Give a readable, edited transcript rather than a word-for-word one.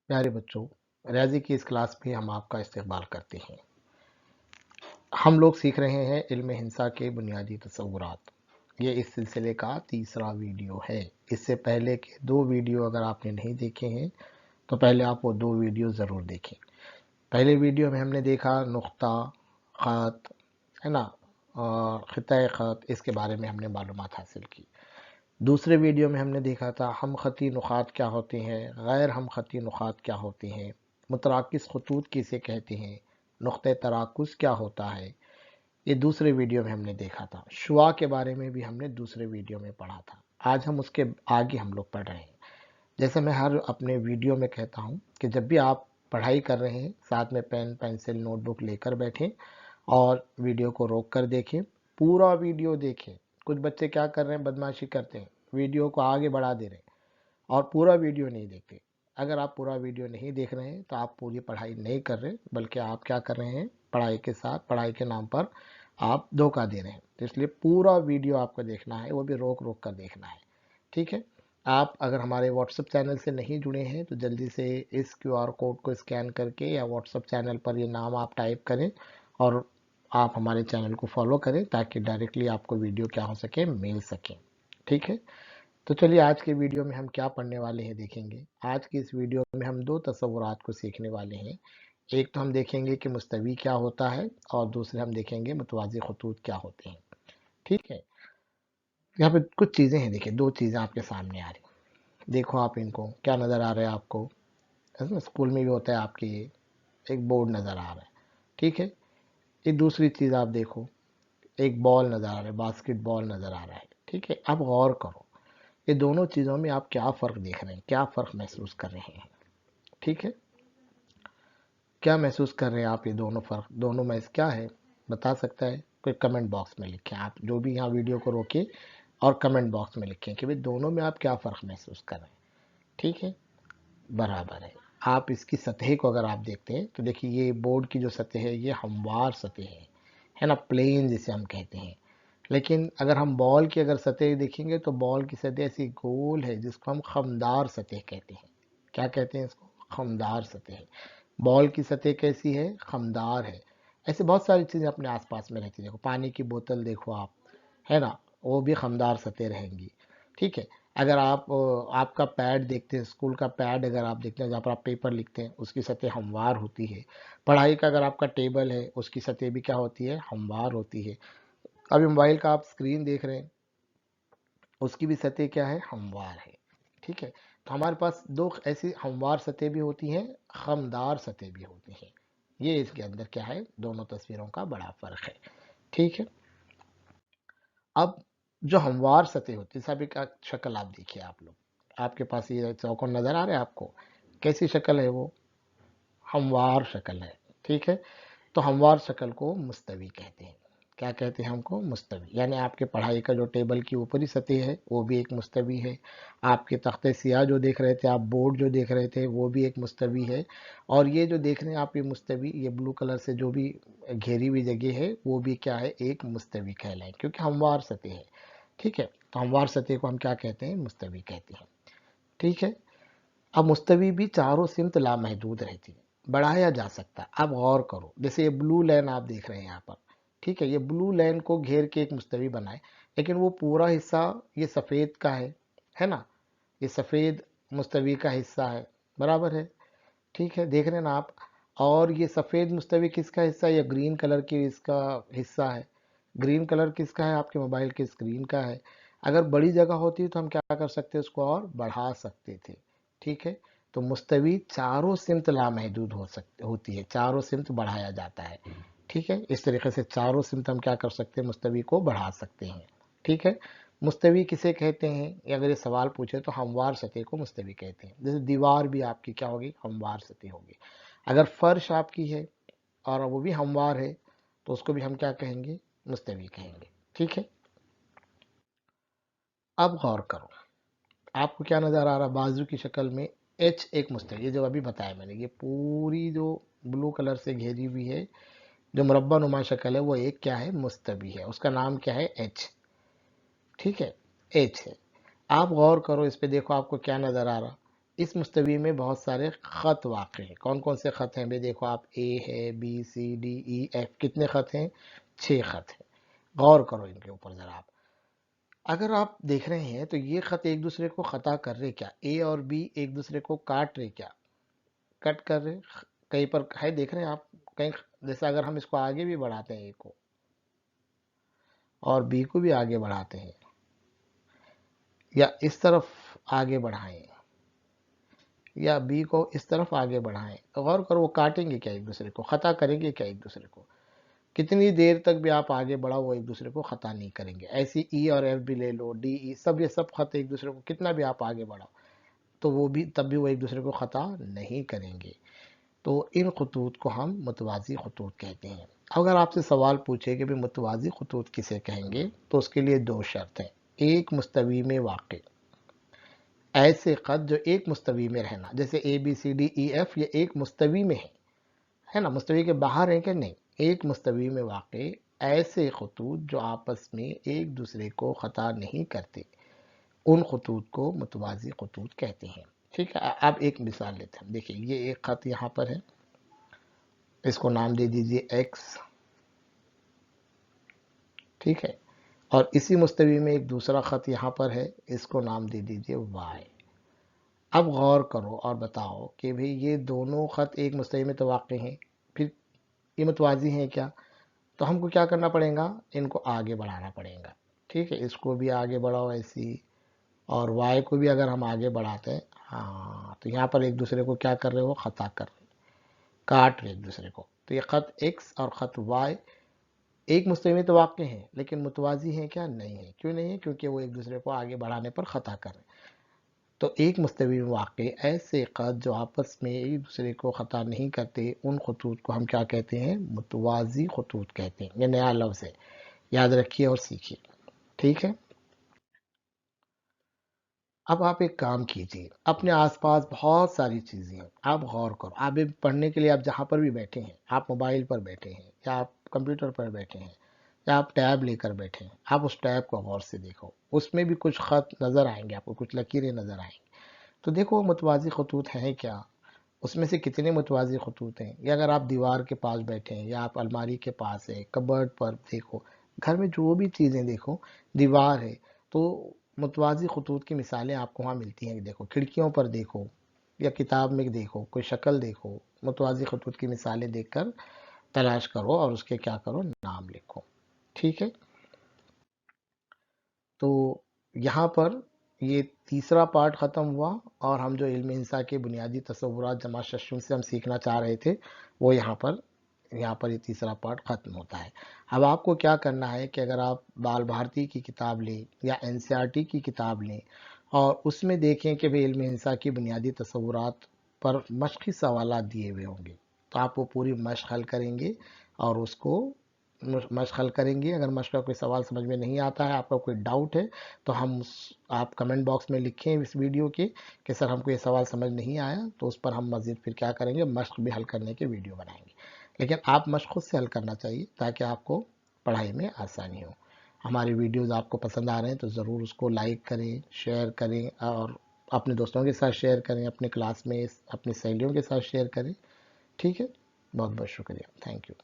प्यारे बच्चों, रियाजी की इस क्लास में हम आपका इस्तकबाल करते हैं। हम लोग सीख रहे हैं इल्म हिंसा के बुनियादी तसव्वुरात। ये इस सिलसिले का तीसरा वीडियो है। इससे पहले के दो वीडियो अगर आपने नहीं देखे हैं तो पहले आप वो दो वीडियो ज़रूर देखें। पहले वीडियो में हमने देखा नुक्ता, ख़त, है ना, और ख़िता ख़त, इसके बारे में हमने मालूमात हासिल की। दूसरे वीडियो में हमने देखा था हम ख़ती नुक़ात क्या होते हैं, गैर हम ख़ती नुक़ात क्या होते हैं, मुतराकिस खतूत किसे कहते हैं, नुक़्ते तराकुज़ क्या होता है। ये दूसरे वीडियो में हमने देखा था। शुआ के बारे में भी हमने दूसरे वीडियो में पढ़ा था। आज हम उसके आगे हम लोग पढ़ रहे हैं। जैसे मैं हर अपने वीडियो में कहता हूँ कि जब भी आप पढ़ाई कर रहे हैं साथ में पेन पेंसिल नोटबुक लेकर बैठें और वीडियो को रोक कर देखें, पूरा वीडियो देखें। कुछ बच्चे क्या कर रहे हैं, बदमाशी करते हैं, वीडियो को आगे बढ़ा दे रहे हैं और पूरा वीडियो नहीं देखते। अगर आप पूरा वीडियो नहीं देख रहे हैं तो आप पूरी पढ़ाई नहीं कर रहे, बल्कि आप क्या कर रहे हैं, पढ़ाई के साथ पढ़ाई के नाम पर आप धोखा दे रहे हैं। तो इसलिए पूरा वीडियो आपको देखना है, वो भी रोक रोक कर देखना है। ठीक है। आप अगर हमारे व्हाट्सएप चैनल से नहीं जुड़े हैं तो जल्दी से इस QR कोड को स्कैन करके या व्हाट्सएप चैनल पर ये नाम आप टाइप करें और आप हमारे चैनल को फॉलो करें ताकि डायरेक्टली आपको वीडियो क्या हो सके, मिल सके। ठीक है। तो चलिए आज के वीडियो में हम क्या पढ़ने वाले हैं देखेंगे। आज की इस वीडियो में हम दो तसव्वुरात को सीखने वाले हैं। एक तो हम देखेंगे कि मुस्तवी क्या होता है और दूसरे हम देखेंगे मुतवाज़ी खतूत क्या होते हैं। ठीक है। यहाँ पे कुछ चीज़ें हैं, देखिए दो चीज़ें आपके सामने आ रही। देखो आप इनको, क्या नज़र आ रहा है आपको, ऐसा स्कूल में भी होता है आपके, ये एक बोर्ड नज़र आ रहा है। ठीक है। ये दूसरी चीज़ आप देखो, एक बॉल नज़र आ रहा है, बास्केट बॉल नज़र आ रहा है। ठीक है। अब गौर करो, ये दोनों चीज़ों में आप क्या फ़र्क देख रहे हैं, क्या फ़र्क महसूस कर रहे हैं। ठीक है। क्या महसूस कर रहे हैं आप, ये दोनों फ़र्क, दोनों में क्या है, बता सकता है कोई? कमेंट बॉक्स में लिखें। आप जो भी यहाँ वीडियो को रोके और कमेंट बॉक्स में लिखें कि भाई दोनों में आप क्या फ़र्क महसूस कर रहे हैं। ठीक है। बराबर है। आप इसकी सतह को अगर आप देखते हैं तो देखिए ये बोर्ड की जो सतह है ये हमवार सतह है ना, प्लेन जिसे हम कहते हैं। लेकिन अगर हम बॉल की अगर सतह देखेंगे तो बॉल की सतह ऐसी गोल है जिसको हम खमदार सतह कहते हैं। क्या कहते हैं इसको? खमदार सतह। बॉल की सतह कैसी है? खमदार है। ऐसे बहुत सारी चीज़ें अपने आसपास में रहती है। देखो पानी की बोतल देखो आप, है ना, वो भी खमदार सतह रहेंगी। ठीक है। अगर आप आपका पैड देखते हैं, स्कूल का पैड अगर आप देखते हैं जहाँ पर आप पेपर लिखते हैं, उसकी सतह हमवार होती है। पढ़ाई का अगर आपका टेबल है उसकी सतह भी क्या होती है? हमवार होती है। अभी मोबाइल का आप स्क्रीन देख रहे हैं, उसकी भी सतह क्या है? हमवार है। ठीक है। तो हमारे पास दो ऐसी हमवार सतह भी होती हैं, खमदार सतह भी होती हैं। ये इसके अंदर क्या है, दोनों तस्वीरों का बड़ा फ़र्क है। ठीक है। अब जो हमवार सतह होती है, सभी का शक्ल आप देखिए, आप लोग, आपके पास ये चौकोन नज़र आ रहा है आपको, कैसी शक्ल है वो? हमवार शक्ल है। ठीक है। तो हमवार शक्ल को मुस्तवी कहते हैं। क्या कहते हैं हमको? मुस्तवी। यानी आपके पढ़ाई का जो टेबल की ऊपरी सतह है वो भी एक मुस्तवी है। आपके तख्ते सियाह जो देख रहे थे, आप बोर्ड जो देख रहे थे, वो भी एक मुस्तवी है। और ये जो देख रहे हैं आप, ये मुस्तवी, ये ब्लू कलर से जो भी घेरी हुई जगह है वो भी क्या है? एक मुस्तवी कहलाए, क्योंकि हमवार सतह है। ठीक है। तो हमवार सतह को हम क्या कहते हैं? मुस्तवी कहते हैं। ठीक है। अब मुस्तवी भी चारों सिमत लामहदूद रहती है, बढ़ाया जा सकता है। अब गौर करो, जैसे ये ब्लू लाइन आप देख रहे हैं यहाँ पर। ठीक है। ये ब्लू लाइन को घेर के एक मुस्तवी बनाए, लेकिन वो पूरा हिस्सा ये सफ़ेद का है ना, ये सफ़ेद मुस्तवी का हिस्सा है, बराबर है। ठीक है। देख रहे हैं ना आप। और ये सफ़ेद मुस्तवी किसका हिस्सा है? ये ग्रीन कलर की इसका हिस्सा है। ग्रीन कलर किसका है? आपके मोबाइल के स्क्रीन का है। अगर बड़ी जगह होती तो हम क्या कर सकते, उसको और बढ़ा सकते थे। ठीक है। तो मुस्तवी चारों सिमत लामहदूद होती है, चारों सिमत बढ़ाया जाता है। ठीक है। इस तरीके से चारों सिमत हम क्या कर सकते हैं, मुस्तवी को बढ़ा सकते हैं। ठीक है। मुस्तवी किसे कहते हैं, या अगर ये सवाल पूछे तो हमवार सतह को मुस्तवी कहते हैं। जैसे दीवार भी आपकी क्या होगी? हमवार सतह होगी। अगर फर्श आपकी है और वो भी हमवार है तो उसको भी हम क्या कहेंगे? मुस्तवी कहेंगे। ठीक है। अब गौर करो, आपको क्या नज़र आ रहा? बाजू की शक्ल में एच एक मुस्तवी, ये जो अभी बताया मैंने, ये पूरी जो ब्लू कलर से घेरी हुई है जो मुरब्बा नुमा शक्ल है वो एक क्या है, मुस्तवी है, उसका नाम क्या है, एच। ठीक है, एच है। आप गौर करो इस पे, देखो आपको क्या नज़र आ रहा। इस मुस्तवी में बहुत सारे ख़त वाक़ हैं। कौन कौन से ख़त हैं भाई, देखो आप, ए है, B C D E F, कितने ख़त हैं, 6 ख़त हैं। गौर करो इनके ऊपर ज़रा आप। अगर आप देख रहे हैं तो ये ख़त एक दूसरे को ख़ता कर रहे क्या, ए और बी एक दूसरे को काट रहे क्या, कट कर रहे, कहीं पर है, देख रहे हैं आप कहीं। जैसे अगर हम इसको आगे भी बढ़ाते हैं, ए को, और बी को भी आगे बढ़ाते हैं, या इस तरफ आगे बढ़ाएं, या बी को इस तरफ आगे बढ़ाएं, तो गौर करो वो काटेंगे क्या एक दूसरे को, खता करेंगे क्या एक दूसरे को। कितनी देर तक भी आप आगे बढ़ाओ वो एक दूसरे को खता नहीं करेंगे। ऐसी ई और एफ भी ले लो, डी ई, सब ये सब खत एक दूसरे को, कितना भी आप आगे बढ़ाओ तो वो भी, तब भी वो एक दूसरे को खता नहीं करेंगे। तो इन खतूत को हम मुतवाज़ी खतूत कहते हैं। अगर आपसे सवाल पूछे कि भाई मुतवाज़ी खतूत किसे कहेंगे, तो उसके लिए दो शर्त हैं। एक, मुस्तवी में वाक़, ऐसे ख़त जो एक मुस्तवी में रहना, जैसे A B C D E F, ये एक मुस्तवी में है ना, मुस्तवी के बाहर है कि नहीं, एक मुस्तवी में वाक़ ऐसे खतूत जो आपस में एक दूसरे को ख़ता नहीं करते, उन खतूत को मुतवाज़ी खतूत कहते हैं। ठीक है, आप एक मिसाल लेते हैं, देखिए ये एक ख़त यहाँ पर है, इसको नाम दे दीजिए एक्स। ठीक है, और इसी मुस्तवी में एक दूसरा ख़त यहाँ पर है, इसको नाम दे दीजिए वाई। अब गौर करो और बताओ कि भाई ये दोनों ख़त एक मुस्तवी में तो वाक़ हैं, फिर ये मुतवाज़ी हैं क्या। तो हमको क्या करना पड़ेगा, इनको आगे बढ़ाना पड़ेगा। ठीक है, इसको भी आगे बढ़ाओ ऐसी, और वाई को भी अगर हम आगे बढ़ाते हैं, हाँ, तो यहाँ पर एक दूसरे को क्या कर रहे हो, ख़ता कर रहे, काट रहे एक दूसरे को। तो ये ख़त एक्स और ख़त वाई एक मुस्तवी में तो वाक़ हैं, लेकिन मुतवाज़ी हैं क्या, नहीं है। क्यों नहीं है, क्योंकि वो एक दूसरे को आगे बढ़ाने पर ख़ता कर रहे हैं। तो एक मुस्तवी में वाक़ ऐसे ख़त जो आपस में एक दूसरे को ख़ता नहीं करते, उन खतूत को हम क्या कहते हैं, मुतवाज़ी खतूत कहते हैं। ये नया लफ्ज़ है, याद रखिए और सीखिए। ठीक है, अब आप एक काम कीजिए, अपने आसपास बहुत सारी चीज़ें हैं, आप गौर करो। आप भी पढ़ने के लिए आप जहाँ पर भी बैठे हैं, आप मोबाइल पर बैठे हैं या आप कंप्यूटर पर बैठे हैं या आप टैब लेकर बैठे हैं, आप उस टैब को गौर से देखो, उसमें भी कुछ ख़त नज़र आएंगे आपको, कुछ लकीरें नज़र आएंगी। तो देखो मुतवाज़ी खतूत हैं क्या, उसमें से कितने मुतवाज़ी खतूत हैं। या अगर आप दीवार के पास बैठे हैं या आप अलमारी के पास है, कबर्ड पर देखो, घर में जो भी चीज़ें देखो, दीवार है, तो मुतवाज़ी खतूत की मिसालें आपको वहाँ मिलती हैं। देखो खिड़कियों पर देखो, या किताब में देखो, कोई शक्ल देखो, मुतवाज़ी खतूत की मिसालें देखकर तलाश करो और उसके क्या करो, नाम लिखो। ठीक है, तो यहाँ पर ये तीसरा पार्ट ख़त्म हुआ, और हम जो इल्म इंसा के बुनियादी तसव्वुरात जमा शशुन से हम सीखना चाह रहे थे, वो यहाँ पर ये तीसरा पार्ट ख़त्म होता है। अब आपको क्या करना है कि अगर आप बाल भारती की किताब लें या एनसीईआरटी की किताब लें, और उसमें देखें कि भाई इल्म इंसा की बुनियादी तसव्वुरात पर मशक़ी सवालात दिए हुए होंगे, तो आप वो पूरी मशक़ हल करेंगे और उसको मशक़ हल करेंगे। अगर मशक़ का कोई सवाल समझ में नहीं आता है, आपका कोई डाउट है, तो आप कमेंट बॉक्स में लिखें इस वीडियो के कि सर हमको ये सवाल समझ नहीं आया, तो उस पर हम मज़ीद फिर क्या करेंगे, मशक़ भी हल करने के वीडियो बनाएंगे। लेकिन आप मशक़ खुद से हल करना चाहिए ताकि आपको पढ़ाई में आसानी हो। हमारे वीडियोज़ आपको पसंद आ रहे हैं तो ज़रूर उसको लाइक करें, शेयर करें, और अपने दोस्तों के साथ शेयर करें, अपने क्लास में अपनी सहेलियों के साथ शेयर करें। ठीक है, बहुत बहुत शुक्रिया, थैंक यू।